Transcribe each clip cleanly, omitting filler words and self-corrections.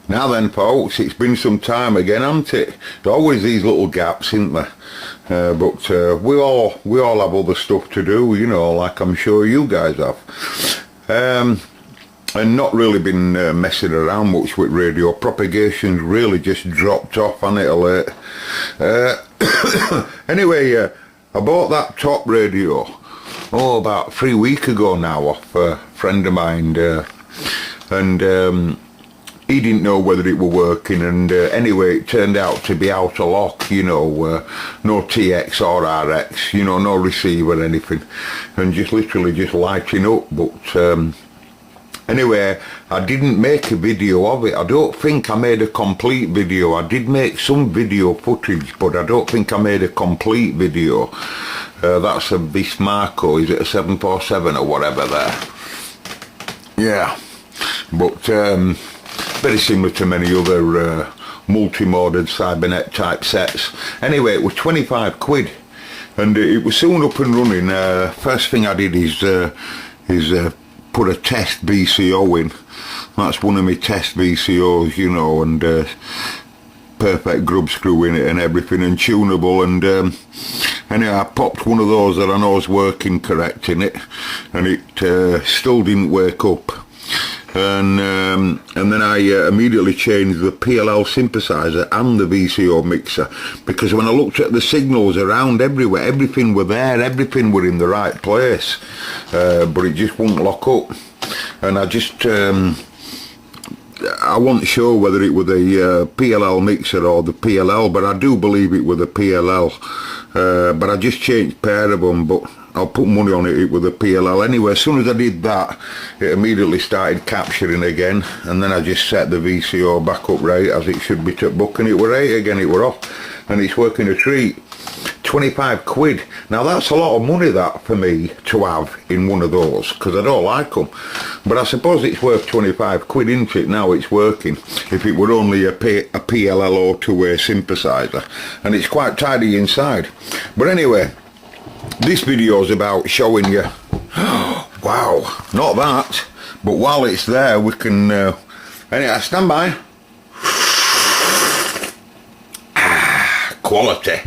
Now then, folks, it's been some time again, hasn't it? There's always these little gaps, isn't there? But we all have other stuff to do, you know, like I'm sure you guys have. And not really been messing around much with radio. Propagation's really just dropped off on it a late. Anyway, I bought that top radio, about 3 weeks ago now, off a friend of mine, and he didn't know whether it were working, and anyway, it turned out to be out of lock, you know, no TX or RX, you know, no receiver, anything, and just literally just lighting up. But anyway, I didn't make a video of it. I don't think I made a complete video. I did make some video footage, but I don't think I made a complete video. That's a Bismarco, is it a 747 or whatever there? Yeah, but very similar to many other multi-moded Cybernet type sets. Anyway, it was 25 quid, and it was soon up and running. First thing I did is put a test VCO in. That's one of my test VCOs, you know, and perfect grub screw in it and everything, and tunable, and anyway, I popped one of those that I know is working correct in it, and it still didn't wake up. And then I immediately changed the PLL synthesizer and the VCO mixer, because when I looked at the signals around everywhere, everything were there, everything were in the right place, but it just wouldn't lock up. And I just I wasn't sure whether it was the PLL mixer or the PLL, but I do believe it was the PLL. But I just changed pair of them, but I'll put money on it with a PLL. Anyway, as soon as I did that, it immediately started capturing again, and then I just set the VCO back up right as it should be to book, and it were right again, it were off, and it's working a treat. 25 quid. Now that's a lot of money, that, for me to have in one of those, because I don't like them. But I suppose it's worth 25 quid, isn't it? Now it's working. If it were only a PLL or two-way synthesizer, and it's quite tidy inside. But anyway, this video is about showing you, wow, not that, but while it's there we can, anyway, stand by. Quality.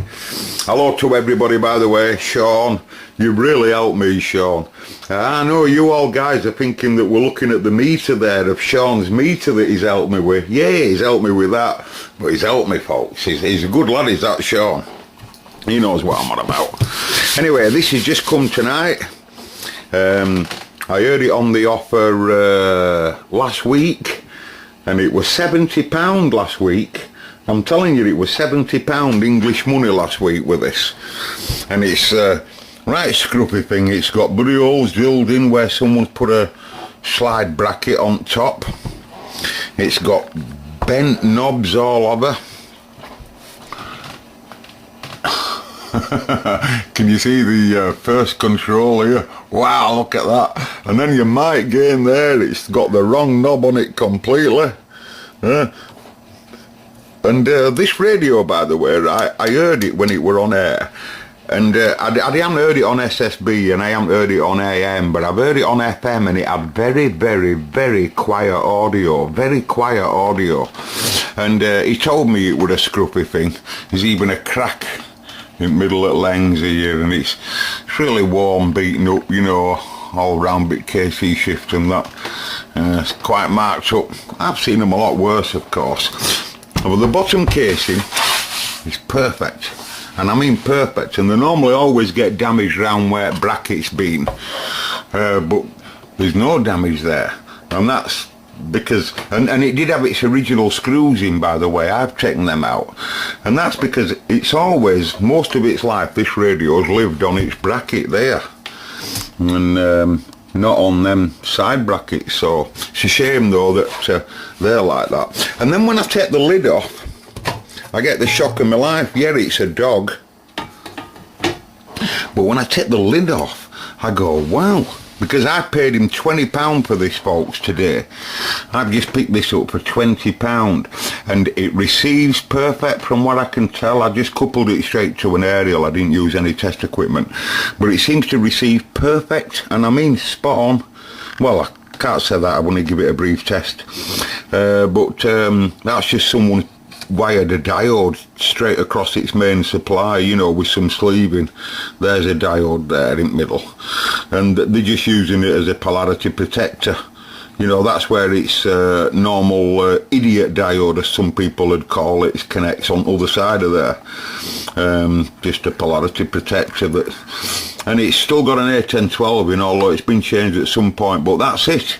Hello to everybody, by the way. Sean, you've really helped me, Sean. I know you all guys are thinking that we're looking at the meter there of Sean's meter that he's helped me with. Yeah, he's helped me with that, but he's helped me, folks. He's a good lad, is that Sean. He knows what I'm on about. Anyway, this has just come tonight. I heard it on the offer last week, and it was £70 last week. I'm telling you, it was £70 English money last week with this. And it's right scruffy thing. It's got bloody holes drilled in where someone's put a slide bracket on top. It's got bent knobs all over. Can you see the first control here? Wow, look at that. And then your mic gain there, it's got the wrong knob on it completely. And this radio, by the way, I heard it when it were on air, and I haven't heard it on SSB and I haven't heard it on AM, but I've heard it on FM, and it had very, very, very quiet audio, very quiet audio. And he told me it was a scruffy thing. There's even a crack in the middle of the lens here, and it's really warm, beaten up, you know, all round bit KC shift and that. It's quite marked up. I've seen them a lot worse, of course. Well, the bottom casing is perfect, and I mean perfect, and they normally always get damage round where brackets been, but there's no damage there, and that's because, and it did have its original screws in, by the way. I've taken them out, and that's because it's always, most of its life, this radio's lived on its bracket there, and not on them side brackets. So it's a shame though that they're like that. And then when I take the lid off, I get the shock of my life. Yeah, it's a dog, but when I take the lid off, I go, wow, because I paid him £20 for this, folks, today. I've just picked this up for £20, and it receives perfect from what I can tell. I just coupled it straight to an aerial. I didn't use any test equipment, but it seems to receive perfect, and I mean spot on. Well, can't say that. I want to give it a brief test. But that's just someone wired a diode straight across its main supply, you know, with some sleeving. There's a diode there in the middle, and they're just using it as a polarity protector. You know, that's where its normal idiot diode, as some people would call it, connects on the other side of there. Just a polarity protector, and it's still got an A1012 in, although it's been changed at some point, but that's it.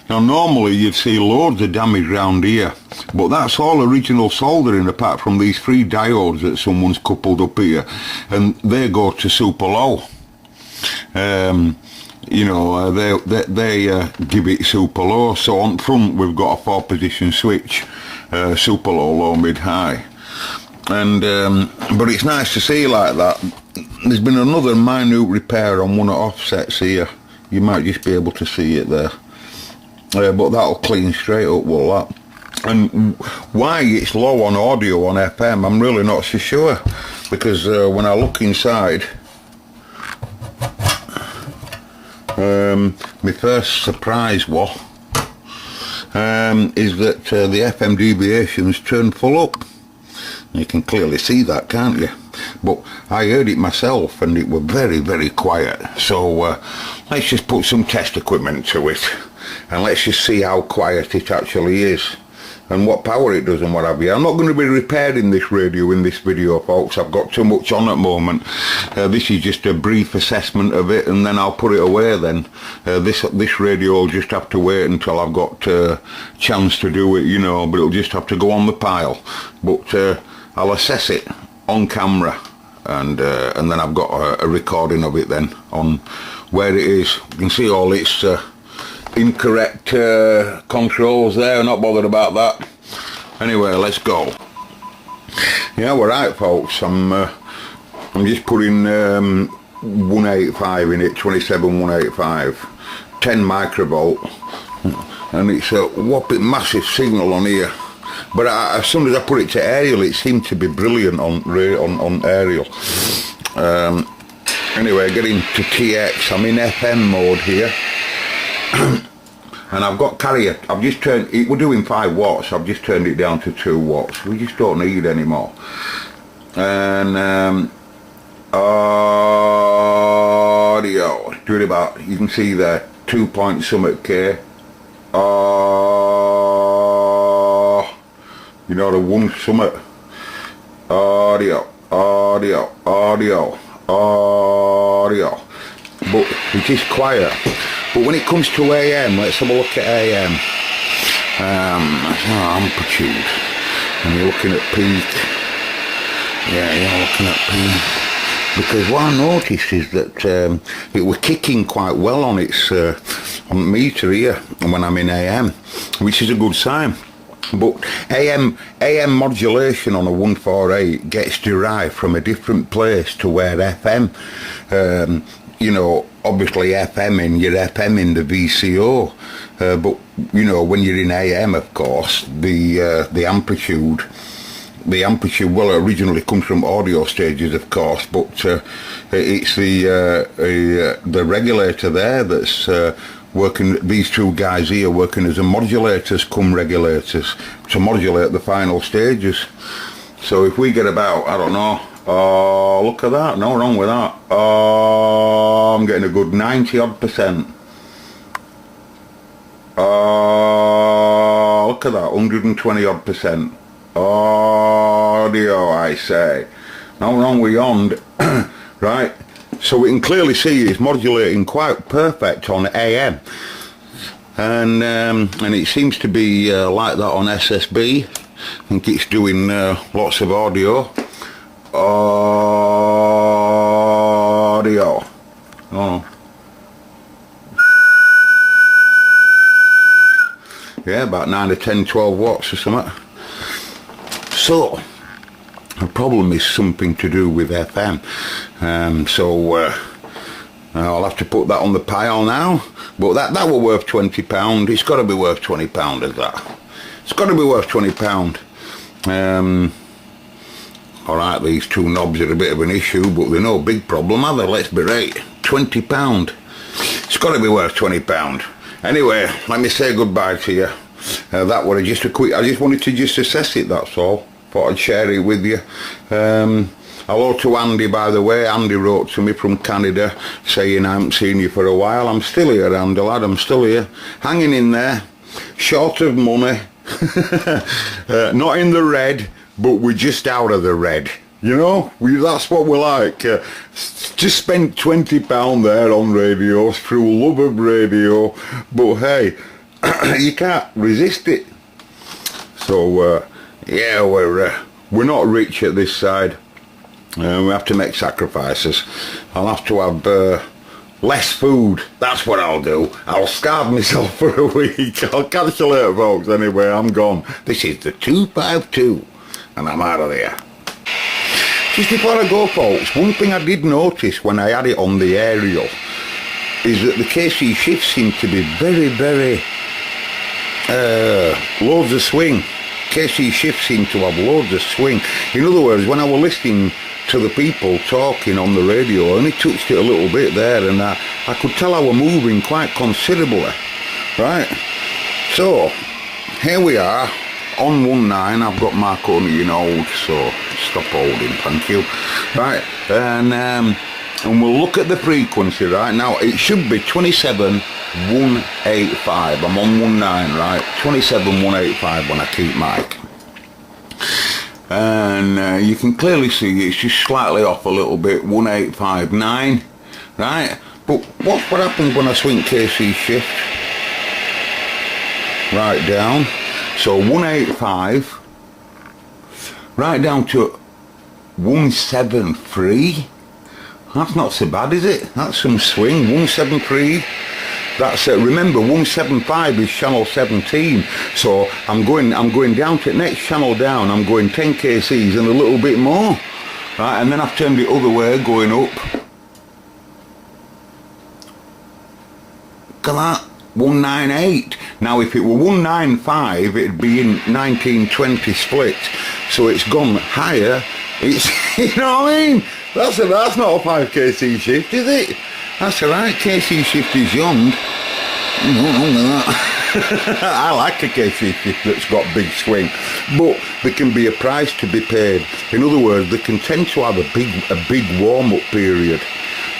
Now normally you'd see loads of damage round here, but that's all original soldering apart from these 3 diodes that someone's coupled up here, and they go to super low. You know, they give it super low. So on front we've got a 4-position switch, super low, low, mid, high, and but it's nice to see like that. There's been another minute repair on one of the offsets here. You might just be able to see it there, but that'll clean straight up all that. And why it's low on audio on FM, I'm really not so sure, because when I look inside, my first surprise was is that the FM deviations turn full up. You can clearly see that, can't you? But I heard it myself and it was very, very quiet. So let's just put some test equipment to it and let's just see how quiet it actually is and what power it does and what have you. I'm not going to be repairing this radio in this video, folks. I've got too much on at the moment. This is just a brief assessment of it, and then I'll put it away then. This radio will just have to wait until I've got a chance to do it, you know, but it'll just have to go on the pile. But I'll assess it on camera, and then I've got a recording of it then on where it is. You can see all its incorrect controls there. Not bothered about that. Anyway, let's go. Yeah, we're right, folks. I'm just putting 185 in it, 27185, 10 microvolt, and it's a whopping massive signal on here. But as soon as I put it to aerial, it seemed to be brilliant on aerial. Anyway, getting to TX, I'm in FM mode here. And I've got carrier, I've just turned it, we're doing 5 watts, I've just turned it down to 2 watts. We just don't need any more. And audio, doing about, you can see there, 2 point something K. You know, the 1 something. Audio. But it is quiet. But when it comes to AM, let's have a look at AM. Amplitude. And you're looking at peak. Yeah, you're looking at peak. Because what I noticed is that it was kicking quite well on its on meter here when I'm in AM, which is a good sign. But AM modulation on a 148 gets derived from a different place to where FM, you know, obviously FM in your FM in the VCO, but you know, when you're in AM, of course, the amplitude, well, it originally comes from audio stages, of course, but it's the regulator there that's working. These 2 guys here working as a modulators cum regulators to modulate the final stages. So if we get about, I don't know, look at that, no wrong with that. I'm getting a good 90-odd%. Look at that, 120-odd%. Audio, I say. No wrong with yond. Right, so we can clearly see it's modulating quite perfect on AM, and it seems to be like that on SSB. I think it's doing lots of audio. Oh. Yeah, about 9 or 10, 12 watts or something. So the problem is something to do with FM. I'll have to put that on the pile now. But that were worth £20. It's got to be worth £20 as that. It's got to be worth £20. Alright, these 2 knobs are a bit of an issue, but they're no big problem, are they? Let's be right. £20. It's got to be worth £20. Anyway, let me say goodbye to you. That was just a quick, I just wanted to just assess it, that's all. Thought I'd share it with you. Hello to Andy, by the way. Andy wrote to me from Canada saying I haven't seen you for a while. I'm still here, Andy lad, I'm still here. Hanging in there, short of money. Not in the red, but we're just out of the red. You know, that's what we're like. Just spent £20 there on radios through love of radio, but hey, you can't resist it. So yeah, we're not rich at this side. We have to make sacrifices. I'll have to have less food. That's what I'll do. I'll starve myself for a week. I'll catch you later, folks. Anyway, I'm gone. This is the 252, and I'm out of here. Just before I go, folks, one thing I did notice when I had it on the aerial is that the KC shifts seem to be very, very loads of swing. KC shifts seem to have loads of swing. In other words, when I was listening to the people talking on the radio, I only touched it a little bit there, and I could tell I were moving quite considerably, right? So here we are on 19. I've got Mark only in hold, so stop holding, thank you. Right, and we'll look at the frequency right now. It should be 27,185. I'm on 19, right? 27,185 when I keep mic. And you can clearly see it's just slightly off a little bit, 1859, right? But what happens when I swing KC shift? Right down. So 185, right down to 173. That's not so bad, is it? That's some swing. 173. That's remember 175 is channel 17. So I'm going down to the next channel down. I'm going 10 kcs and a little bit more. Right, and then I've turned it other way, going up. Look at that. 198. Now if it were 195 it'd be in 1920 split, so it's gone higher. It's you know what I mean, that's not a 5 kc shift, is it? That's alright. KC shift is young. I like a KC shift that's got big swing, but there can be a price to be paid. In other words, they can tend to have a big warm-up period.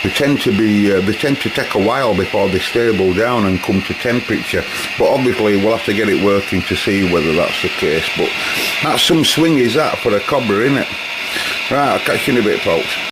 They tend to take a while before they stable down and come to temperature. But obviously we'll have to get it working to see whether that's the case. But that's some swing is that for a cobra, isn't it? Right, I'll catch you in a bit, folks.